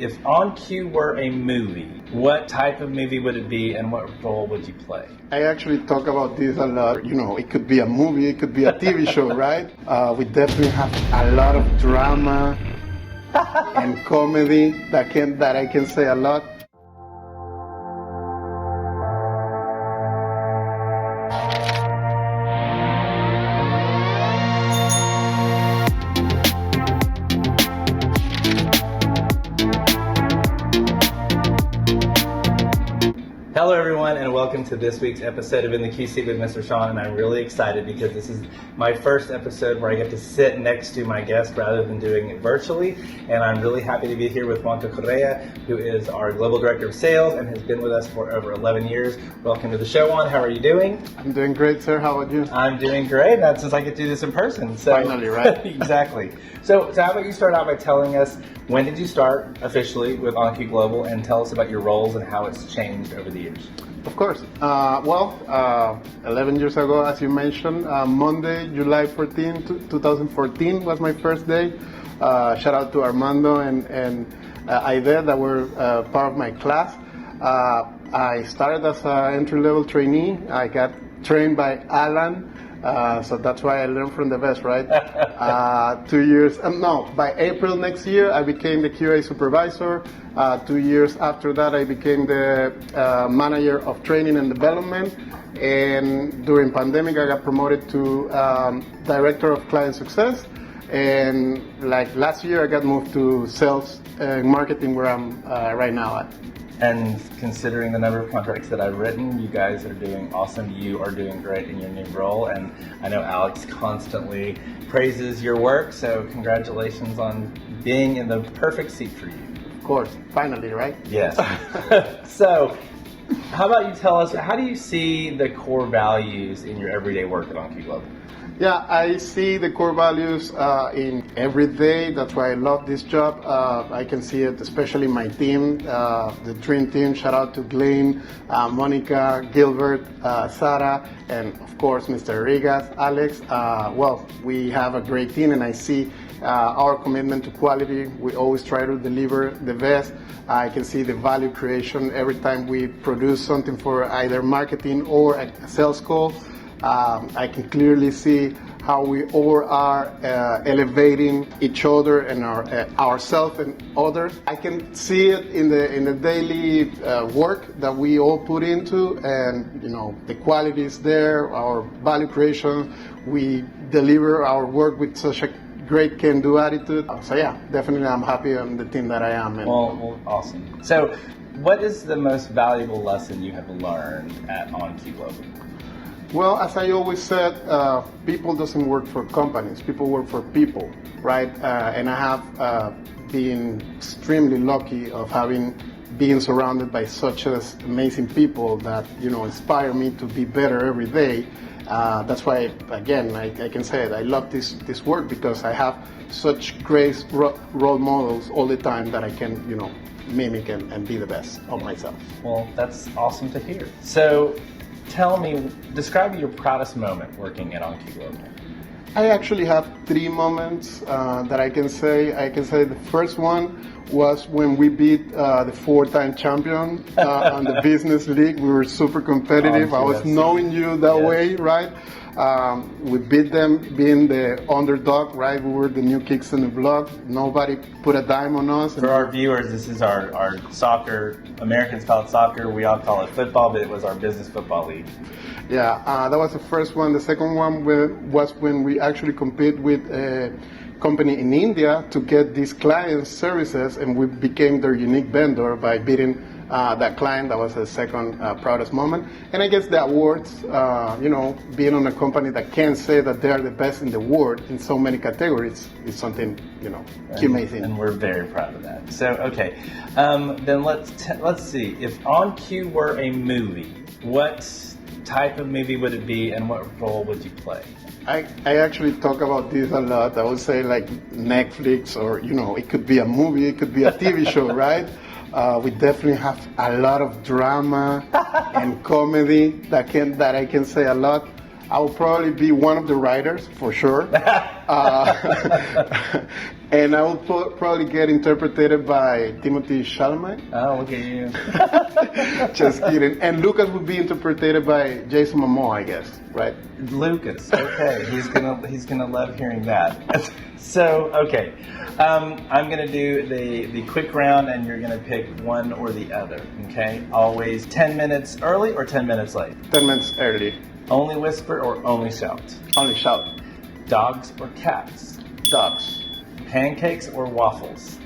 if OnQ were a movie, what type of movie would it be and what role would you play? I actually talk about this a lot. You know, it could be a movie, it could be a TV show, right? We definitely have a lot of drama and comedy that I can say a lot. Hello everyone and welcome to this week's episode of In the QSeat with Mr. Sean, and I'm really excited because this is my first episode where I get to sit next to my guest rather than doing it virtually, and I'm really happy to be here with JuanCa Correa, who is our Global Director of Sales and has been with us for over 11 years. Welcome to the show, Juan. How are you doing? I'm doing great, sir. How about you? I'm doing great, and that's since I get to do this in person. So, finally, right? Exactly. So how about you start out by telling us, when did you start officially with OnQ Global, and tell us about your roles and how it's changed over the years? Of course. 11 years ago, as you mentioned, Monday, July 14, 2014 was my first day. Shout out to Armando and Aide that were part of my class. I started as an entry-level trainee. I got trained by Alan. So that's why I learned from the best, right? 2 years, by April next year, I became the QA supervisor. 2 years after that, I became the manager of training and development. And during pandemic, I got promoted to director of client success. And like last year, I got moved to sales and marketing, where I'm right now at. And considering the number of contracts that I've written, you guys are doing awesome. You are doing great in your new role, and I know Alex constantly praises your work, so congratulations on being in the perfect seat for you. Of course, finally, right? Yes. So, how about you tell us, how do you see the core values in your everyday work at OnQ Global? Yeah, I see the core values in every day. That's why I love this job. I can see it, especially my team, the dream team. Shout out to Glenn, Monica, Gilbert, Sarah, and of course, Mr. Rigas, Alex. We have a great team, and I see our commitment to quality. We always try to deliver the best. I can see the value creation every time we produce something for either marketing or a sales call. I can clearly see how we all are elevating each other and ourselves and others. I can see it in the daily work that we all put into, and the quality is there. Our value creation, we deliver our work with such a great can-do attitude. So yeah, definitely I'm happy on the team that I am. Well, awesome. So, what is the most valuable lesson you have learned at OnQ Global? Well, as I always said, people doesn't work for companies. People work for people, right? And I have been extremely lucky of being surrounded by such amazing people that inspire me to be better every day. That's why, again, I can say it. I love this work because I have such great role models all the time that I can mimic and be the best of myself. Well, that's awesome to hear. So, tell me, describe your proudest moment working at OnQ Global. I actually have 3 moments that I can say. I can say the first one was when we beat the 4-time champion on the business league. We were super competitive. I was knowing you that way, right? We beat them being the underdog, right? We were the new kicks in the block. Nobody put a dime on us. For our viewers, this is our soccer. Americans call it soccer. We all call it football, but it was our business football league. Yeah, that was the first one. The second one was when we actually compete with a company in India to get these client services, and we became their unique vendor by beating that client. That was the second proudest moment. And I guess the awards, being on a company that can say that they are the best in the world in so many categories is something, amazing. And we're very proud of that. So, okay, then let's see. If OnQ were a movie, what type of movie would it be, and what role would you play? I actually talk about this a lot. I would say like Netflix, or it could be a movie, it could be a TV show, right? We definitely have a lot of drama and comedy that I can say a lot. I will probably be one of the writers for sure. And I will probably get interpreted by Timothy Chalamet. Oh, look at you. Just kidding. And Lucas would be interpreted by Jason Momoa, I guess, right? Lucas. Okay, he's gonna love hearing that. So, okay, I'm gonna do the quick round, and you're gonna pick one or the other. Okay, always 10 minutes early or 10 minutes late. 10 minutes early. Only whisper or only shout. Only shout. Dogs or cats. Dogs. Pancakes or waffles.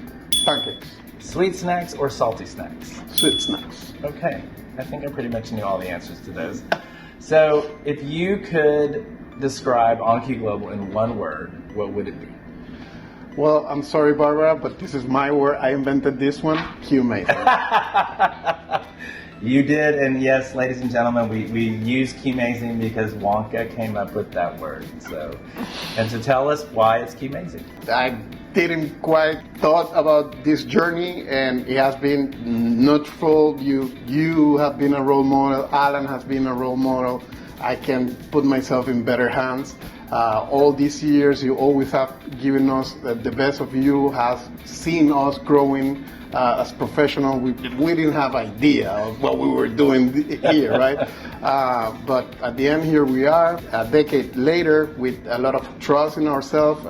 Pancakes. Sweet snacks or salty snacks. Sweet snacks. Okay, I think I pretty much knew all the answers to those. So, if you could describe OnQ Global in one word, what would it be? Well, I'm sorry, Barbara, but this is my word. I invented this one. Q-Amazing. You did, and yes, ladies and gentlemen, we use QAmazing because JuanCa came up with that word. So, and to tell us why it's QAmazing. I didn't quite thought about this journey, and it has been nurtureful. You have been a role model. Alan has been a role model. I can put myself in better hands. All these years, you always have given us the best of you, has seen us growing as professionals. We didn't have idea of what we were doing here, right? But at the end, here we are, a decade later, with a lot of trust in ourselves,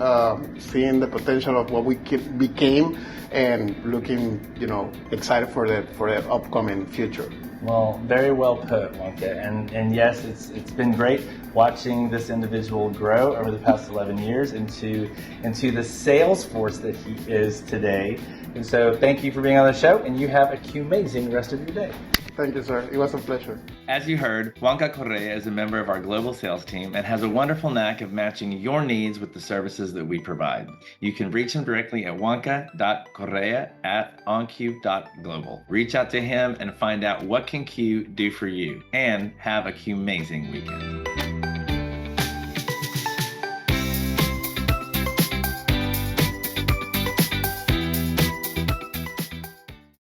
seeing the potential of what we became, and looking, excited for the upcoming future. Well, very well put, JuanCa. And yes, it's been great watching this individual grow over the past 11 years into the sales force that he is today. And so thank you for being on the show, and you have a QAmazing rest of your day. Thank you, sir. It was a pleasure. As you heard, JuanCa Correa is a member of our global sales team and has a wonderful knack of matching your needs with the services that we provide. You can reach him directly at juanca.correa@onq.global. Reach out to him and find out what can Q do for you, and have a QAmazing weekend.